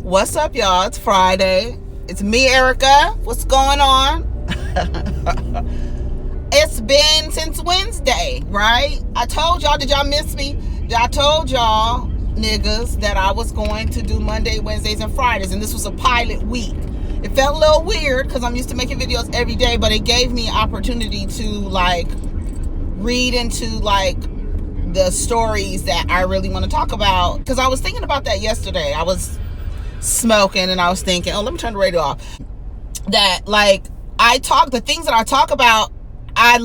What's up, y'all? It's Friday. It's me, Erica. What's going on? It's been since Wednesday, right? I told y'all, did y'all miss me? I told y'all, niggas, that I was going to do Monday, Wednesdays, and Fridays, and this was a pilot week. It felt a little weird because I'm used to making videos every day, but it gave me opportunity to, read into, the stories that I really want to talk about. Because I was thinking about that yesterday. I was smoking and I was thinking, let me turn the radio off. That, the things that I talk about, I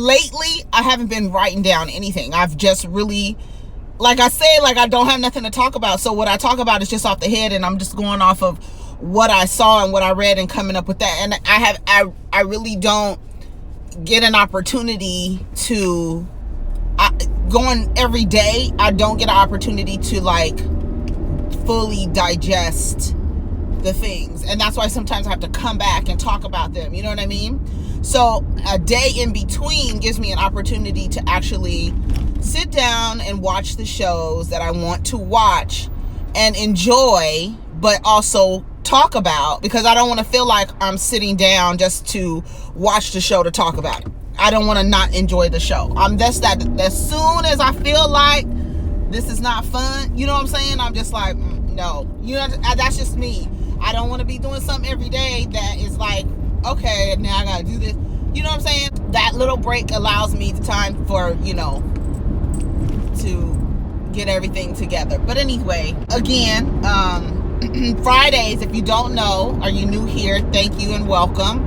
haven't been writing down anything. I've just really, I don't have nothing to talk about. So what I talk about is just off the head, and I'm just going off of what I saw and what I read and coming up with that. And I really don't get an opportunity to, going every day, I don't get an opportunity to fully digest the things, and that's why sometimes I have to come back and talk about them, you know what I mean? So a day in between gives me an opportunity to actually sit down and watch the shows that I want to watch and enjoy, but also talk about, because I don't want to feel like I'm sitting down just to watch the show to talk about it. I don't want to not enjoy the show. As soon as I feel like this is not fun, you know what I'm saying? I'm just like, no. You know, that's just me. I don't want to be doing something every day that is okay, now I gotta do this. You know what I'm saying? That little break allows me the time for, to get everything together. But anyway, again, Fridays, if you don't know, are you new here, thank you and welcome.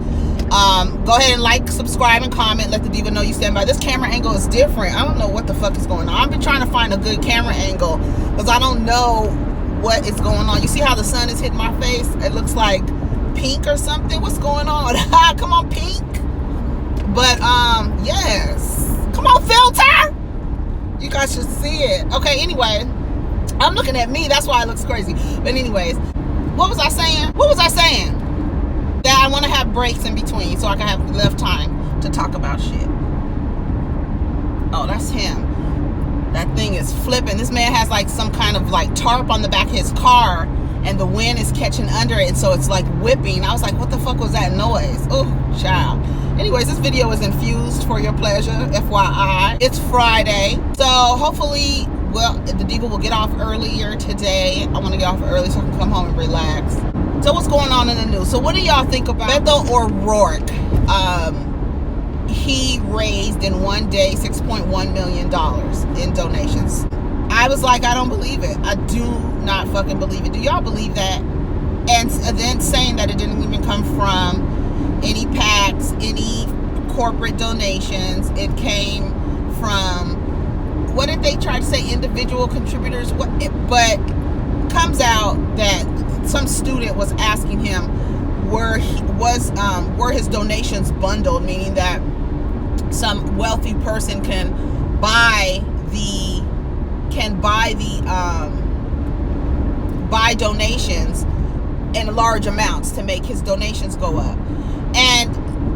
Go ahead and like, subscribe, and comment. Let the diva know you stand by. This camera angle is different. I don't know what the fuck is going on. I've been trying to find a good camera angle because I don't know what is going on. You see how the sun is hitting my face? It looks like pink or something. What's going on? Come on, pink. But yes, come on, filter. You guys should see it. Okay, anyway, I'm looking at me, that's why it looks crazy. But anyways, what was I saying? That I want to have breaks in between so I can have enough time to talk about shit. Oh, that's him. That thing is flipping. This man has some kind of tarp on the back of his car, and the wind is catching under it, and so it's whipping. I was like, what the fuck was that noise? Oh, child. Anyways, this video is infused for your pleasure, FYI. It's Friday, so hopefully, the diva will get off earlier today. I want to get off early so I can come home and relax. So what's going on in the news? So what do y'all think about Beto or RHOBH? He raised in one day $6.1 million in donations. I was like, I don't believe it. I do not fucking believe it. Do y'all believe that? And then saying that it didn't even come from any PACs, any corporate donations. It came from, what did they try to say, individual contributors? But comes out that some student was asking him were his donations bundled, meaning that some wealthy person can buy donations in large amounts to make his donations go up. And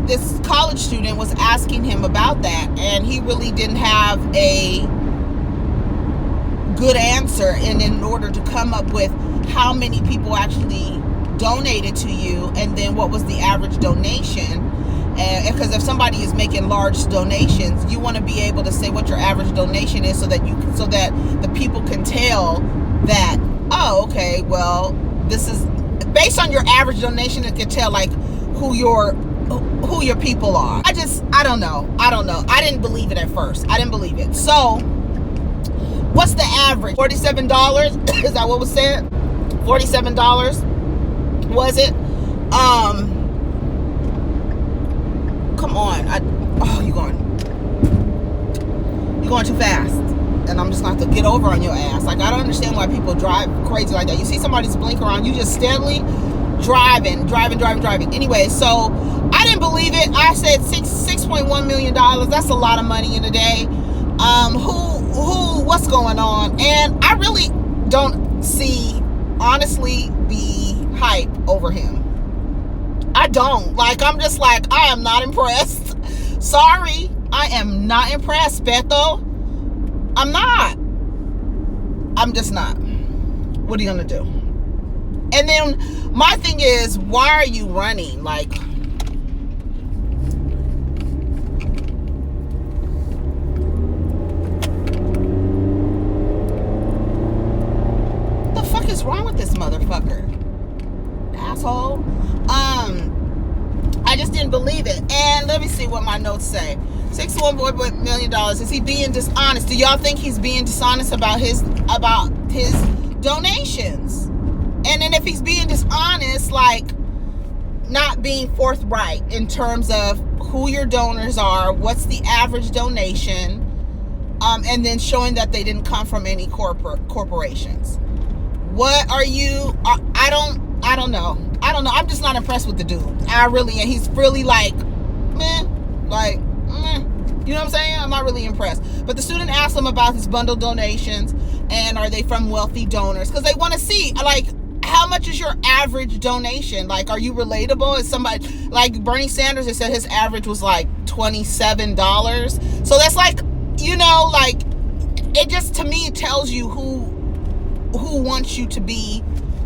this college student was asking him about that, and he really didn't have a good answer. And in order to come up with how many people actually donated to you, and then what was the average donation, because if somebody is making large donations, you want to be able to say what your average donation is, so that the people can tell that, oh, okay, well, this is based on your average donation. It can tell who your people are. I don't know. I didn't believe it at first. I didn't believe it. So what's the average? $47? Is that what was said? $47 was it? Come on. You're going too fast, and I'm just gonna have to get over on your ass. I don't understand why people drive crazy like that. You see somebody's blinker on, you just steadily driving. Anyway, so I didn't believe it. I said $6.1 million. That's a lot of money in a day. What's going on? And I really don't see, honestly, the hype over him. I don't. I'm just I am not impressed. Sorry, I am not impressed, Beto. I'm not. I'm just not. What are you gonna do? And then my thing is, why are you running? Like, what the fuck is wrong with this motherfucker? Asshole. I just didn't believe it. And let me see what my notes say. $61 million. Is he being dishonest? Do y'all think he's being dishonest about his donations? And then if he's being dishonest, like not being forthright in terms of who your donors are, what's the average donation, and then showing that they didn't come from any corporations. What are you? I don't know. I'm just not impressed with the dude. I really am. He's really like, meh, like, meh. You know what I'm saying? I'm not really impressed. But the student asked him about his bundle donations and are they from wealthy donors? Because they want to see, like, how much is your average donation? Like, are you relatable? Is somebody, like Bernie Sanders, they said his average was like $27. So that's like, you know, like, it just, to me, it tells you who wants you to be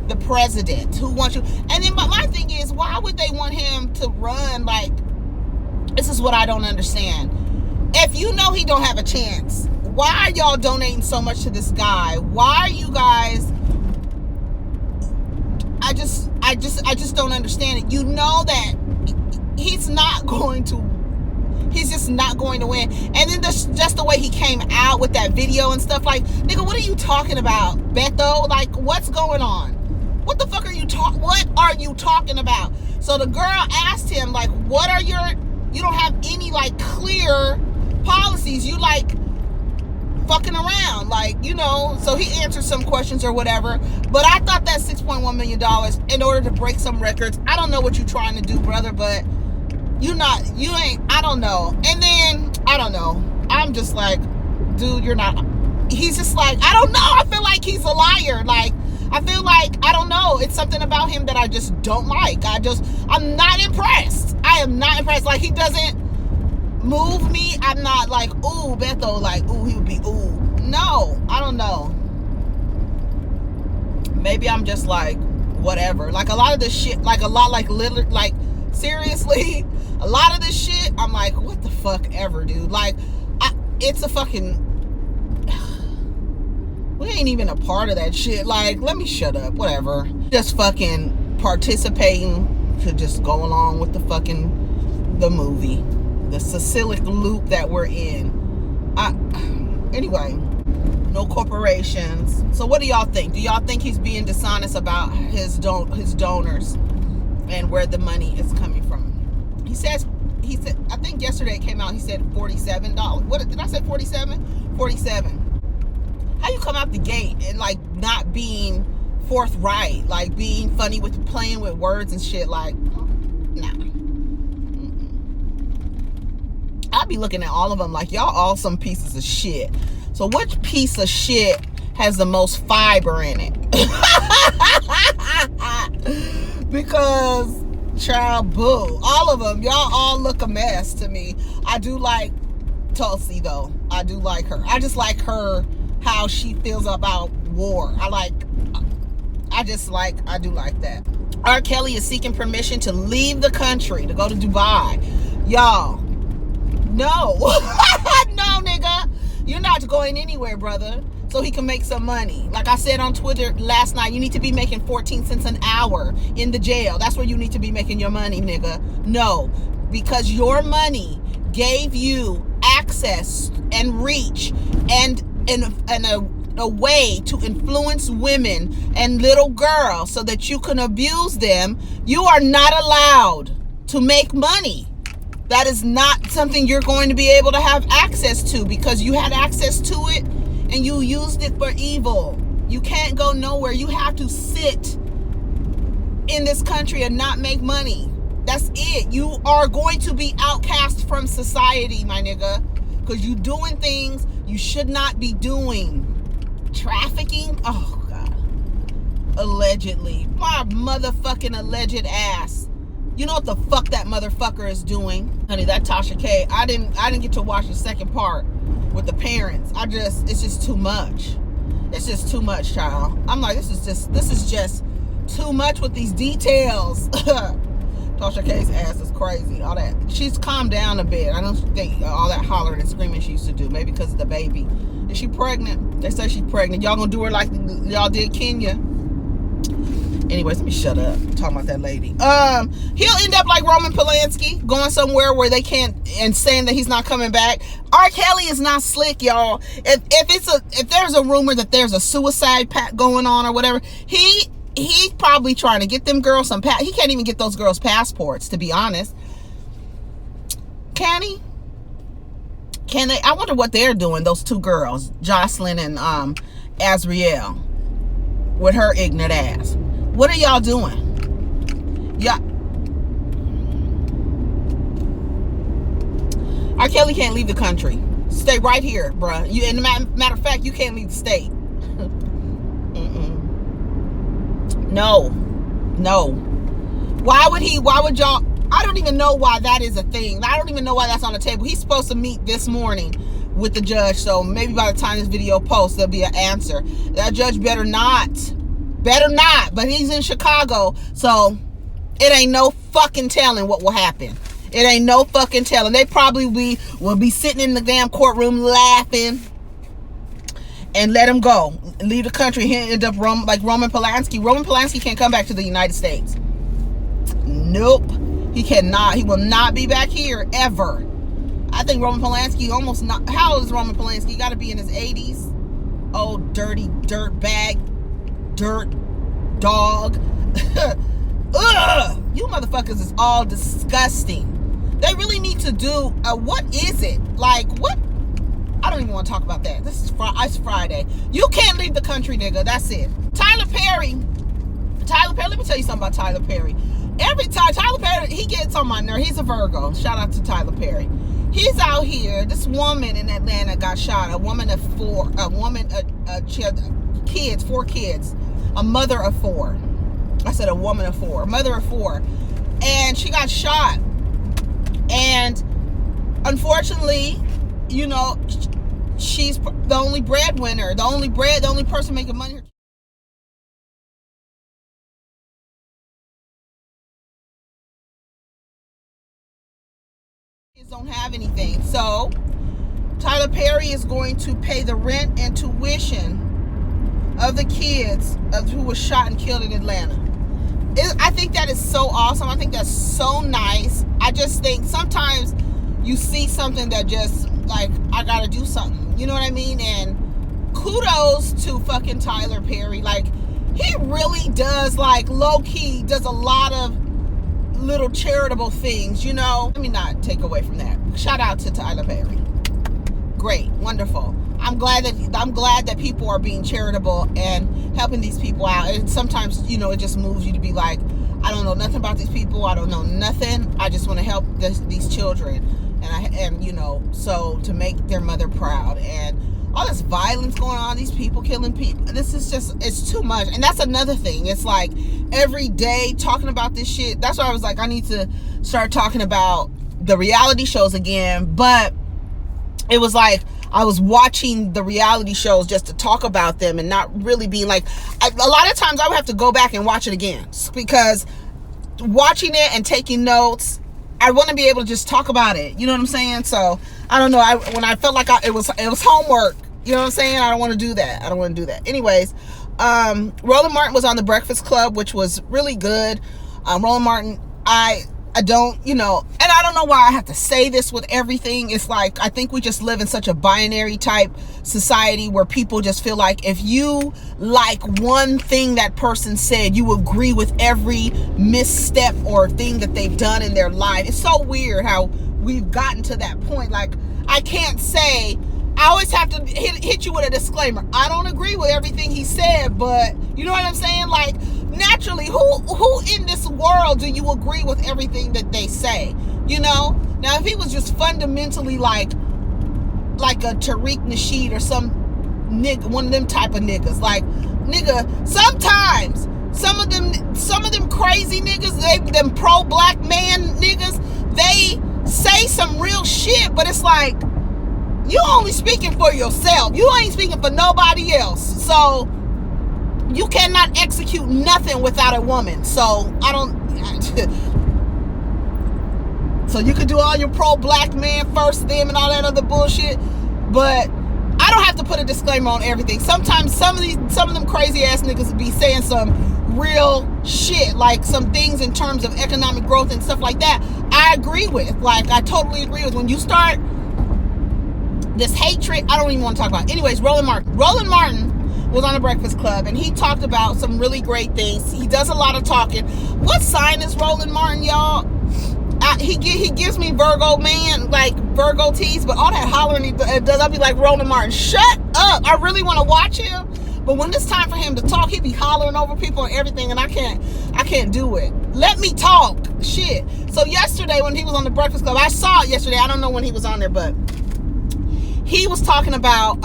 the president, who wants you. And then my thing is, why would they want him to run? Like, this is what I don't understand. If you know he don't have a chance, why are y'all donating so much to this guy? Why are you guys? I just don't understand it. You know that he's not going to. He's just not going to win. And then just the way he came out with that video and stuff, like, nigga, what are you talking about, Beto? Like, what's going on? What the fuck are you talking about? So the girl asked him, like, what are you don't have any, like, clear policies. You, like, fucking around, like, you know. So he answered some questions or whatever. But I thought that $6.1 million in order to break some records. I don't know what you're trying to do, brother, but I don't know. And then, I don't know. I'm just like, dude, you're not. He's just like, I don't know. I feel like he's a liar. Like, I feel like, I don't know. It's something about him that I just don't like. I'm not impressed. I am not impressed. Like, he doesn't move me. I'm not like, ooh, Beto, like, ooh, he would be, ooh. No, I don't know. Maybe I'm just like, whatever. Like, a lot of this shit, like, literally, like, seriously, a lot of this shit, I'm like, what the fuck ever, dude. Like, it's a fucking, we ain't even a part of that shit. Like, let me shut up, whatever. Just fucking participating to just go along with the movie, the cyclic loop that we're in. Anyway, no corporations. So what do y'all think? Do y'all think he's being dishonest about his donors and where the money is coming from? He said, I think yesterday it came out, he said $47. What did I say, 47? 47. How you come out the gate and, like, not being forthright, like being funny with playing with words and shit? Like, nah. I'll be looking at all of them like, y'all all some pieces of shit. So which piece of shit has the most fiber in it? Because, child, boo, all of them, y'all all look a mess to me. I do like Tulsi, though. I do like her. I just like her, how she feels about war. I do like that. R. Kelly is seeking permission to leave the country, to go to Dubai. Y'all, no. No, nigga. You're not going anywhere, brother. So he can make some money. Like I said on Twitter last night, you need to be making 14 cents an hour in the jail. That's where you need to be making your money, nigga. No, because your money gave you access and reach and a way to influence women and little girls so that you can abuse them. You are not allowed to make money. That is not something you're going to be able to have access to, because you had access to it and you used it for evil. You can't go nowhere. You have to sit in this country and not make money. That's it. You are going to be outcast from society, my nigga, because you doing things you should not be doing. Trafficking? Oh, God. Allegedly. My motherfucking alleged ass. You know what the fuck that motherfucker is doing? Honey, that Tasha K, I didn't get to watch the second part with the parents. It's just too much. It's just too much, child. I'm like, this is just Too much with these details. Tasha K's ass is crazy. All that. She's calmed down a bit. I don't think all that hollering and screaming she used to do. Maybe because of the baby. Is she pregnant? They say she's pregnant. Y'all gonna do her like y'all did Kenya? Anyways, let me shut up. I'm talking about that lady. He'll end up like Roman Polanski, going somewhere where they can't, and saying that he's not coming back. R. Kelly is not slick, y'all. If there's a rumor that there's a suicide pact going on or whatever, he's probably trying to get them girls some he can't even get those girls passports, to be honest. Can he? Can they? I wonder what they're doing, those two girls, Jocelyn and Azriel, with her ignorant ass. What are y'all doing? Yeah. R. Kelly can't leave the country. Stay right here, bruh. And matter of fact, you can't leave the state. No. Why would y'all? I don't even know why that is a thing. I don't even know why that's on the table. He's supposed to meet this morning with the judge, so maybe by the time this video posts, there'll be an answer. That judge better not, but he's in Chicago, so it ain't no fucking telling what will happen. It ain't no fucking telling. They probably will be sitting in the damn courtroom laughing and let him go. Leave the country. He'll end up like Roman Polanski. Roman Polanski can't come back to the United States. Nope. He cannot. He will not be back here ever. I think Roman Polanski almost not. How old is Roman Polanski? He got to be in his 80s. Oh, dirty dirt bag. Dirt dog. Ugh, you motherfuckers is all disgusting. They really need to do what is it like? What? I don't even want to talk about that. This is it's Friday. You can't leave the country, nigga. That's it. Tyler Perry. Let me tell you something about Tyler Perry. Every time Tyler Perry, he gets on my nerve. He's a Virgo. Shout out to Tyler Perry. He's out here. This woman in Atlanta got shot. A woman of four. She had kids, 4 kids. A mother of 4. I said a woman of 4. A mother of 4. And she got shot. And unfortunately, you know, she's the only breadwinner. The only person making money. Kids don't have anything. So Tyler Perry is going to pay the rent and tuition of the kids who was shot and killed in Atlanta. I think that is so awesome. I think that's so nice. I just think sometimes you see something that just like, I gotta do something. You know what I mean? And kudos to fucking Tyler Perry. Like, he really does, like, low-key does a lot of little charitable things, you know? Let me not take away from that. Shout out to Tyler Perry. Great. Wonderful. I'm glad that people are being charitable and helping these people out. And sometimes, you know, it just moves you to be like, I don't know nothing about these people. I don't know nothing. I just want to help these children. And you know, so to make their mother proud. And all this violence going on, these people killing people. This is just, it's too much. And that's another thing. It's like every day talking about this shit. That's why I was like, I need to start talking about the reality shows again. But it was like, I was watching the reality shows just to talk about them and not really being like, a lot of times I would have to go back and watch it again, because watching it and taking notes, I want to be able to just talk about it. You know what I'm saying? So I don't know. When I felt like it was homework, you know what I'm saying? I don't want to do that. Anyways, Roland Martin was on The Breakfast Club, which was really good. Roland Martin, I don't, you know, and I don't know why I have to say this with everything. It's like, I think we just live in such a binary type society where people just feel like if you like one thing that person said, you agree with every misstep or thing that they've done in their life. It's so weird how we've gotten to that point. Like, I can't say, I always have to hit you with a disclaimer. I don't agree with everything he said, but you know what I'm saying? Like, naturally, who in this world do you agree with everything that they say? You know? Now, if he was just fundamentally like a Tariq Nasheed or some nigga, one of them type of niggas, like, nigga, sometimes some of them crazy niggas, them pro-black man niggas, they say some real shit, but it's like, you only speaking for yourself. You ain't speaking for nobody else. So you cannot execute nothing without a woman. So I don't. So you could do all your pro-black man first, them, and all that other bullshit, but I don't have to put a disclaimer on everything. Sometimes some of them crazy ass niggas be saying some real shit, like some things in terms of economic growth and stuff like that. I agree with. Like, I totally agree with. When you start this hatred, I don't even want to talk about it. Anyways, Roland Martin was on the Breakfast Club, and he talked about some really great things. He does a lot of talking. What sign is Roland Martin, y'all? He gives me Virgo man, like Virgo tease, but all that hollering he does, I'll be like, Roland Martin, shut up. I really want to watch him, but when it's time for him to talk, he be hollering over people and everything, and I can't do it. Let me talk. Shit. So yesterday when he was on the Breakfast Club, I saw it yesterday. I don't know when he was on there, but he was talking about,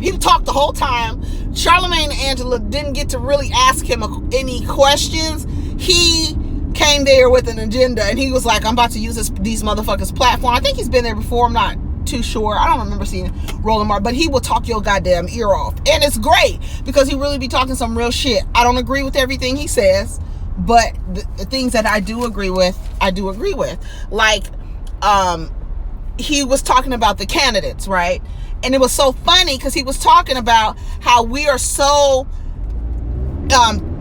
he talked the whole time. Charlamagne and Angela didn't get to really ask him any questions. He came there with an agenda, and he was like, I'm about to use these motherfuckers' platform. I think he's been there before. I'm not too sure. I don't remember seeing Roland Martin, but he will talk your goddamn ear off. And it's great because he really be talking some real shit. I don't agree with everything he says, but the things that I do agree with, I do agree with. Like, he was talking about the candidates, right? And it was so funny because he was talking about how we are so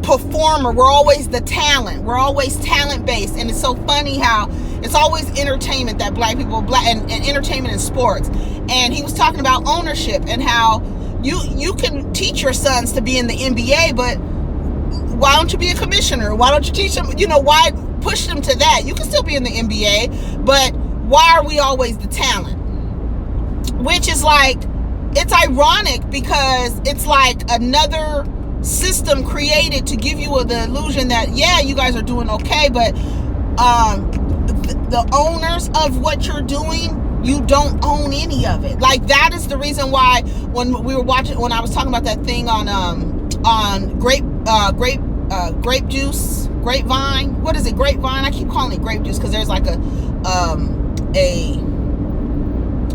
performer. We're always the talent. We're always talent based, and it's so funny how it's always entertainment that black people and entertainment and sports. And he was talking about ownership and how you can teach your sons to be in the NBA, but why don't you be a commissioner? Why don't you teach them? Why push them to that? You can still be in the NBA, but why are we always the talent? Which is like, it's ironic because it's like another system created to give you the illusion that, yeah, you guys are doing okay, but the owners of what you're doing, you don't own any of it. Like, that is the reason why when I was talking about that thing on grape juice, grapevine, what is it, grapevine? I keep calling it grape juice because there's like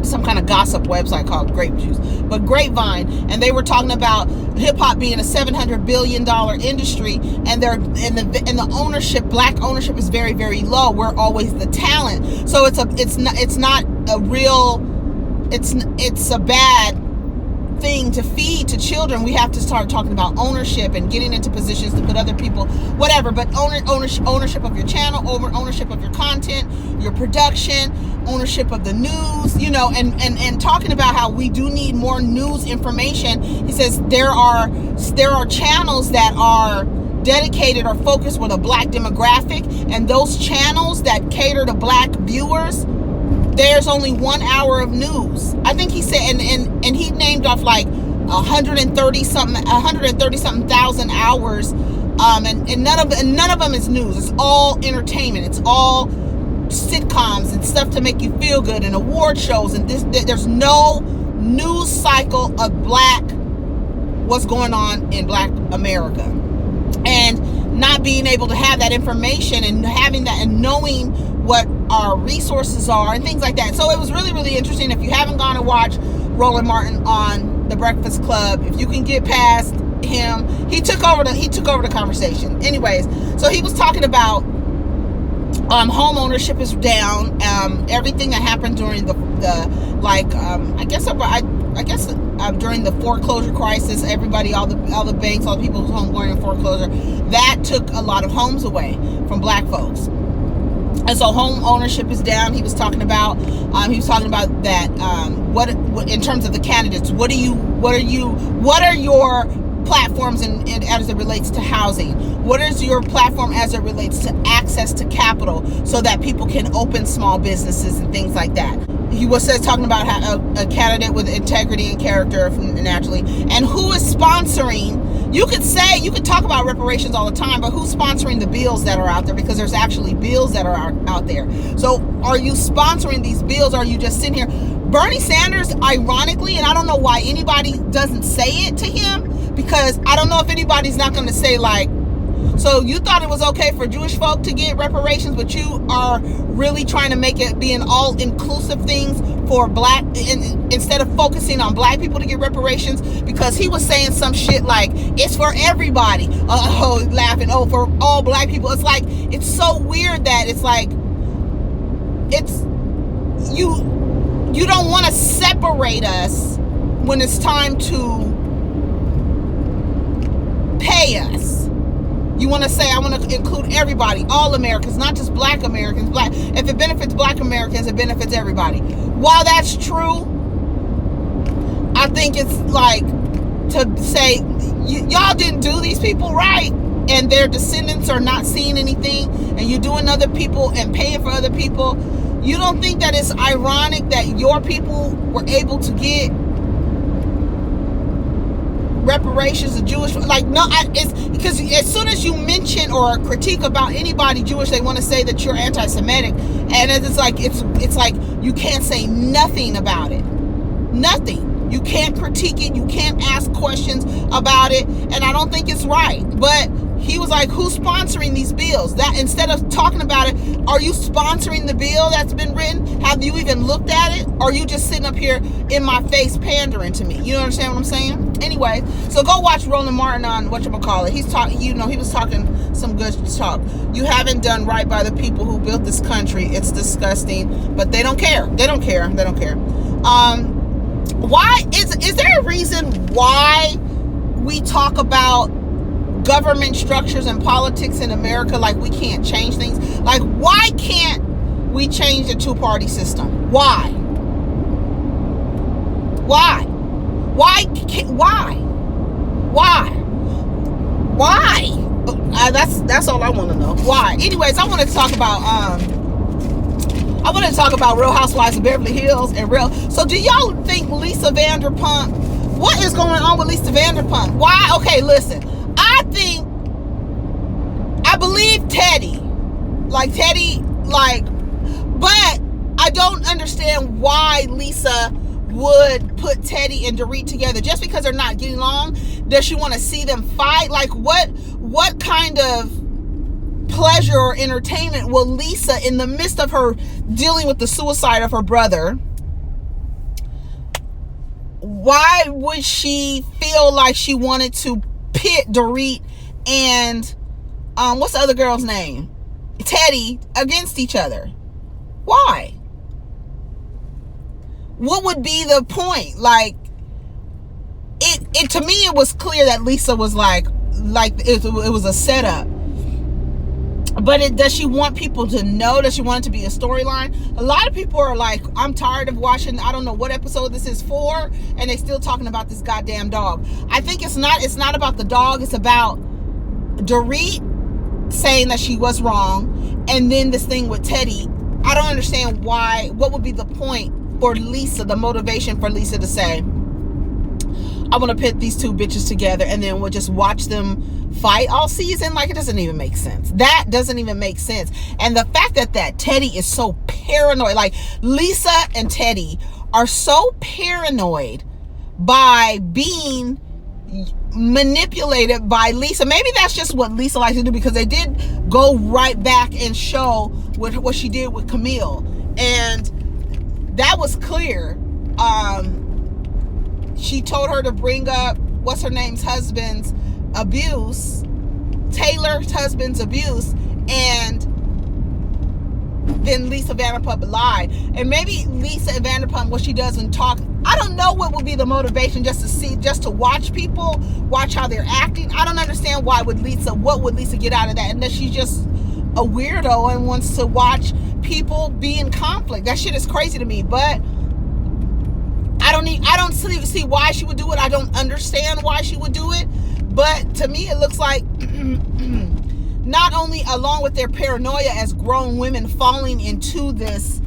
some kind of gossip website called Grape Juice, but Grapevine, and they were talking about hip-hop being a $700 billion industry, and the ownership, black ownership, is very, very low. We're always the talent, so it's a bad thing to feed to children. We have to start talking about ownership and getting into positions to put other people, whatever, but ownership of your channel, ownership of your content, your production, ownership of the news, and talking about how we do need more news information. He says there are channels that are dedicated or focused with a black demographic, and those channels that cater to black viewers, there's only 1 hour of news. I think he said, and he named off like 130 something thousand hours, and none of them is news. It's all entertainment. It's all sitcoms and stuff to make you feel good, and award shows, and there's no news cycle of what's going on in black America, and not being able to have that information and having that and knowing what our resources are and things like that. So it was really, really interesting. If you haven't gone to watch Roland Martin on The Breakfast Club, if you can get past him, he took over the conversation. Anyways, so he was talking about home ownership is down. Everything that happened during during the foreclosure crisis, everybody, all the banks, all the people whose home going in foreclosure, that took a lot of homes away from black folks. And so home ownership is down. He was talking about that. What in terms of the candidates? What are your platforms as it relates to housing? What is your platform as it relates to access to capital so that people can open small businesses and things like that? He was talking about how a candidate with integrity and character naturally, and who is sponsoring. You could talk about reparations all the time, but who's sponsoring the bills that are out there? Because there's actually bills that are out there. So are you sponsoring these bills? Or are you just sitting here? Bernie Sanders, ironically, and I don't know why anybody doesn't say it to him, because I don't know if anybody's not going to say like, so you thought it was okay for Jewish folk to get reparations, but you are really trying to make it be an all-inclusive thing for black, instead of focusing on black people to get reparations, because he was saying some shit like it's for everybody. Laughing. For all black people. It's like, it's so weird that it's like, it's you don't want to separate us when it's time to pay us. You want to say, I want to include everybody, all Americans, not just black Americans. If it benefits black Americans, it benefits everybody. While that's true, I think it's like to say, y'all didn't do these people right, and their descendants are not seeing anything, and you're doing other people and paying for other people. You don't think that it's ironic that your people were able to get reparations of Jewish, like, no, it's because as soon as you mention or critique about anybody Jewish, they want to say that you're anti-Semitic, and it's like you can't say nothing about it. Nothing. You can't critique it. You can't ask questions about it, and I don't think it's right. But he was like, who's sponsoring these bills? That instead of talking about it, are you sponsoring the bill that's been written? Have you even looked at it? Or are you just sitting up here in my face pandering to me? You understand what I'm saying? Anyway, so go watch Roland Martin on whatchamacallit. He's talking, he was talking some good talk. You haven't done right by the people who built this country. It's disgusting, but they don't care. They don't care. Why is there a reason why we talk about government structures and politics in America like we can't change things? Like, why can't we change the two-party system? Why? That's all I want to know. Why? Anyways, I want to talk about Real Housewives of Beverly Hills and Real. So do y'all think Lisa Vanderpump, what is going on with Lisa Vanderpump? Why? Okay, listen. I believe Teddy, but I don't understand why Lisa would put Teddy and Dorit together just because they're not getting along. Does she want to see them fight? Like, what kind of pleasure or entertainment will Lisa, in the midst of her dealing with the suicide of her brother, why would she feel like she wanted to pit Dorit and what's the other girl's name, Teddy, against each other? Why? What would be the point? Like, it to me, it was clear that Lisa was like it was a setup. But does she want people to know? Does she want it to be a storyline? A lot of people are like, I'm tired of watching, I don't know what episode this is for, and they still talking about this goddamn dog. I think it's not about the dog. It's about Dorit saying that she was wrong, and then this thing with Teddy. I don't understand why. What would be the point for Lisa, the motivation for Lisa to say, I want to pit these two bitches together and then we'll just watch them fight all season? Like, it doesn't even make sense. That doesn't even make sense. And the fact that Teddy is so paranoid, like, Lisa and Teddy are so paranoid by being manipulated by Lisa. Maybe that's just what Lisa likes to do, because they did go right back and show what she did with Camille, and that was clear. She told her to bring up what's her name's husband's abuse, Taylor's husband's abuse, and then Lisa Vanderpump lied. And maybe Lisa Vanderpump, what she does when talk, I don't know what would be the motivation, just to watch people, watch how they're acting. I don't understand what would Lisa get out of that, unless she's just a weirdo and wants to watch people be in conflict. That shit is crazy to me, but I don't see why she would do it. I don't understand why she would do it, but to me it looks like not only along with their paranoia as grown women falling into this,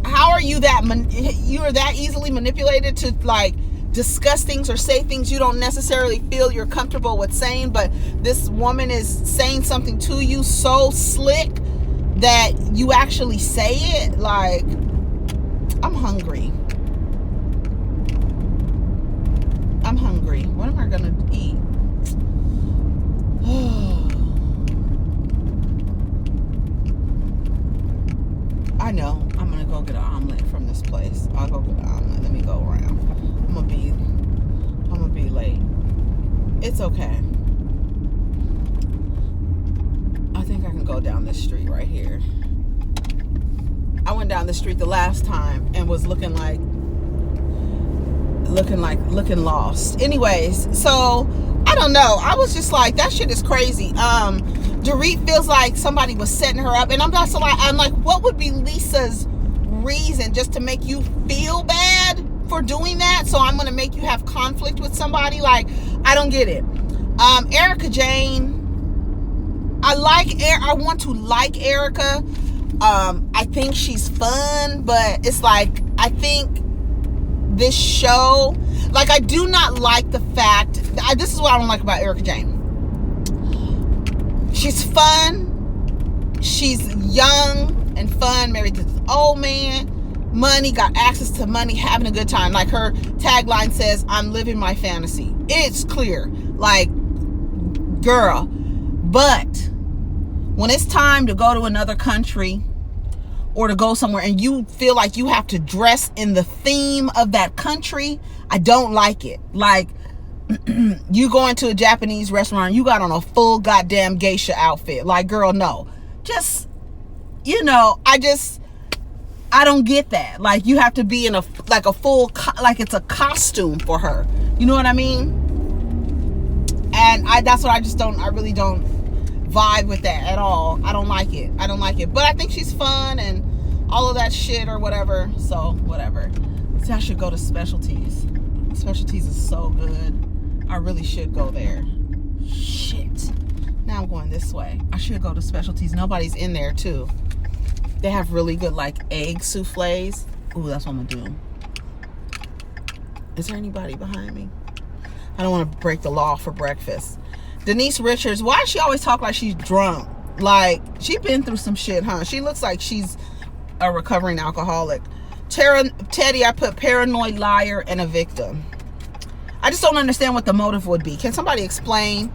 how are you you're that easily manipulated to, like, discuss things or say things you don't necessarily feel you're comfortable with saying, but this woman is saying something to you so slick that you actually say it. Like, I'm hungry. What am I gonna eat? I know. It's okay. I think I can go down this street right here. I went down the street the last time and was looking lost. Anyways, so I don't know. I was just like, that shit is crazy. Dorit feels like somebody was setting her up, and I'm like, what would be Lisa's reason just to make you feel bad for doing that? So I'm gonna make you have conflict with somebody? Like, I don't get it. Erica Jane, I want to like Erica. I think she's fun, but it's like, I think this show, like, I do not like the fact, this is what I don't like about Erica Jane. She's fun, she's young and fun, married to this old man, money, got access to money, having a good time. Like, her tagline says, I'm living my fantasy. It's clear, like, girl. But when it's time to go to another country or to go somewhere and you feel like you have to dress in the theme of that country, I don't like it. Like, you go into a Japanese restaurant, you got on a full goddamn geisha outfit. Like, girl, no. Just, you know, I don't get that. Like, you have to be in a full, like it's a costume for her. You know what I mean? And that's what I really don't vibe with that at all. I don't like it. But I think she's fun and all of that shit or whatever. So, whatever. See, I should go to Specialties. Specialties is so good. I really should go there. Shit. Now I'm going this way. I should go to Specialties. Nobody's in there, too. They have really good, like, egg souffles. Ooh, that's what I'm gonna do. Is there anybody behind me? I don't want to break the law for breakfast. Denise Richards, why does she always talk like she's drunk? Like, she been through some shit, huh? She looks like she's a recovering alcoholic. Teddy, I put paranoid liar and a victim. I just don't understand what the motive would be. Can somebody explain?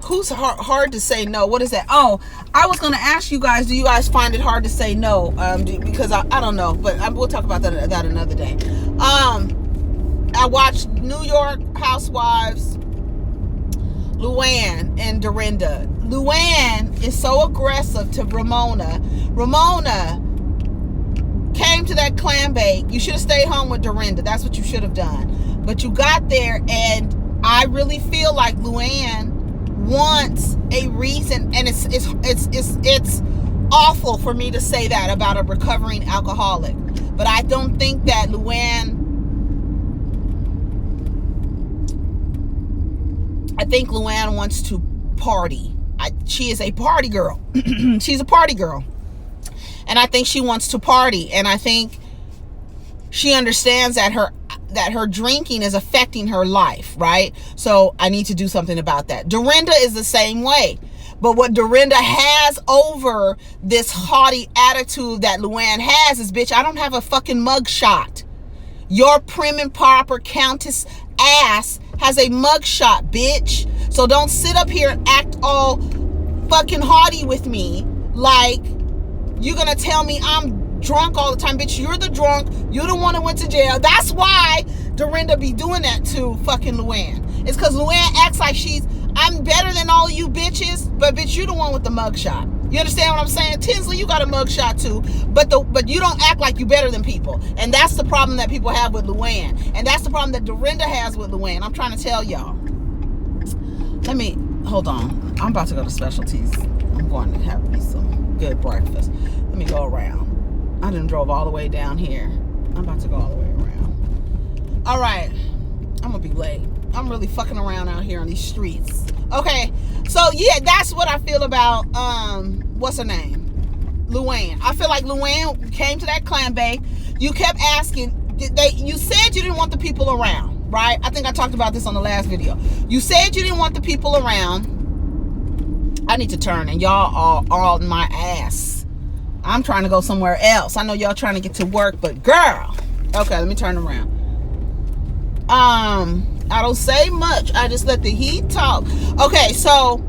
Who's hard to say no? What is that? Oh, I was going to ask you guys, do you guys find it hard to say no? Because I don't know, but we'll talk about that another day. I watched New York Housewives, Luann and Dorinda. Luann is so aggressive to Ramona. Ramona came to that clam bake. You should have stayed home with Dorinda. That's what you should have done. But you got there, and I really feel like Luann wants a reason, and it's awful for me to say that about a recovering alcoholic. But I don't think that Luann, I think Luann wants to party. She is a party girl. She's a party girl. And I think she wants to party. And I think she understands that her drinking is affecting her life, right? So I need to do something about that. Dorinda is the same way. But what Dorinda has over this haughty attitude that Luann has is, bitch, I don't have a fucking mugshot. Your prim and proper countess ass has a mugshot, bitch. So don't sit up here and act all fucking haughty with me like you're gonna tell me I'm drunk all the time. Bitch, you're the drunk. You're the one that went to jail. That's why Dorinda be doing that to fucking Luann. It's because Luann acts like I'm better than all of you bitches, but bitch, you the one with the mugshot. You understand what I'm saying? Tinsley, you got a mugshot too, but you don't act like you better than people. And that's the problem that people have with Luann. And that's the problem that Dorinda has with Luann. I'm trying to tell y'all. Hold on. I'm about to go to Specialties. I'm going to have me some good breakfast. Let me go around. I done drove all the way down here. I'm about to go all the way around. All right. I'm going to be late. I'm really fucking around out here on these streets. Okay. So, yeah, that's what I feel about, what's her name? Luann. I feel like Luann came to that clam bake. You kept asking, you said you didn't want the people around, right? I think I talked about this on the last video. You said you didn't want the people around. I need to turn, and y'all are all in my ass. I'm trying to go somewhere else. I know y'all trying to get to work, but girl. Okay, let me turn around. I don't say much. I just let the heat talk. Okay, so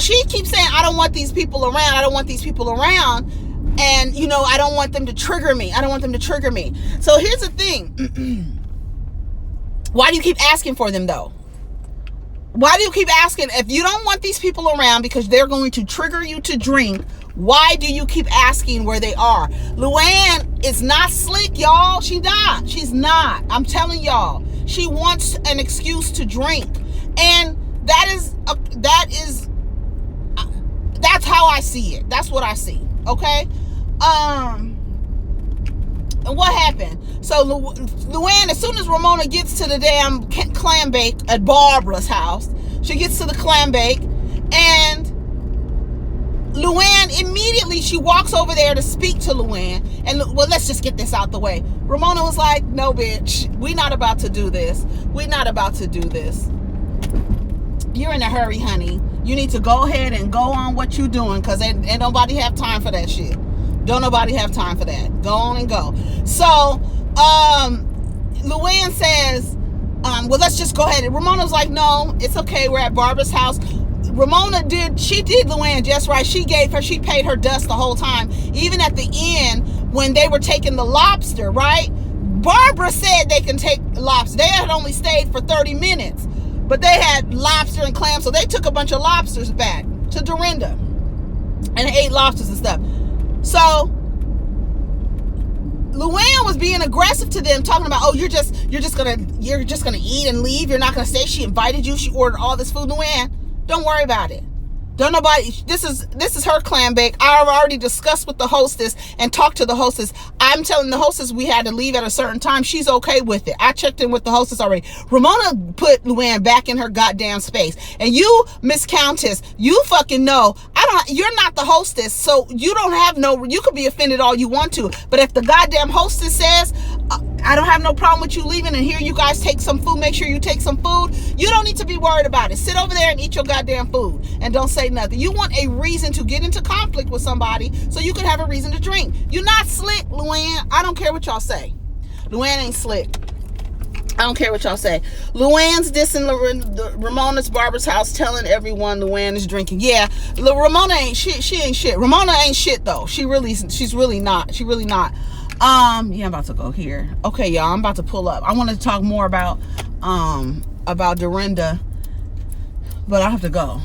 she keeps saying, I don't want these people around. I don't want these people around. And, you know, I don't want them to trigger me. I don't want them to trigger me. So here's the thing. Why do you keep asking for them, though? Why do you keep asking? If you don't want these people around because they're going to trigger you to drink, why do you keep asking where they are? Luann is not slick, y'all. She's not. I'm telling y'all. She wants an excuse to drink. And that's how I see it. That's what I see. Okay? And what happened? So Luann, as soon as Ramona gets to the damn clam bake at Barbara's house, she gets to the clam bake, and Luann immediately, she walks over there to speak to Luann, and well, let's just get this out the way. Ramona was like, no, bitch, we not about to do this. We're not about to do this. You're in a hurry, honey. You need to go ahead and go on what you're doing, because ain't nobody have time for that shit. Don't nobody have time for that. Go on and go. So, Luann says, well, let's just go ahead. And Ramona's like, no, it's okay. We're at Barbara's house. Ramona did Luann just right. She paid her dust the whole time. Even at the end, when they were taking the lobster, right? Barbara said they can take lobster. They had only stayed for 30 minutes, but they had lobster and clams. So they took a bunch of lobsters back to Dorinda and ate lobsters and stuff. So Luann was being aggressive to them, talking about, oh, you're just gonna eat and leave. You're not gonna stay. She invited you. She ordered all this food. Luann, don't worry about it. Don't nobody. This is her clam bake. I've already discussed with the hostess and talked to the hostess. I'm telling the hostess we had to leave at a certain time. She's okay with it. I checked in with the hostess already. Ramona put Luann back in her goddamn space. And you, Miss Countess, you fucking know. You're not the hostess, so you don't have you could be offended all you want to. But if the goddamn hostess says, I don't have no problem with you leaving, and here you guys take some food, make sure you take some food, you don't need to be worried about it. Sit over there and eat your goddamn food and don't say nothing. You want a reason to get into conflict with somebody so you can have a reason to drink. You're not slick, Luann. I don't care what y'all say. Luann ain't slick. I don't care what y'all say. Luann's dissing Ramona's Barbara's house, telling everyone Luann is drinking. Yeah, Ramona ain't shit. She ain't shit. Ramona ain't shit though. She's really not. She really not. Yeah, I'm about to go here. Okay, y'all, I'm about to pull up. I want to talk more about Dorinda, but I have to go.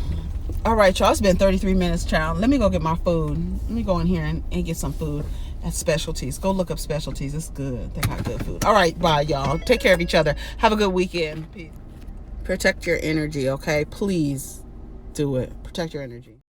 All right, y'all, it's been 33 minutes, child. Let me go get my food. Let me go in here and get some food at Specialties. Go look up Specialties. It's good. They got good food. All right, bye, y'all. Take care of each other. Have a good weekend. Peace. Protect your energy, okay? Please do it. Protect your energy.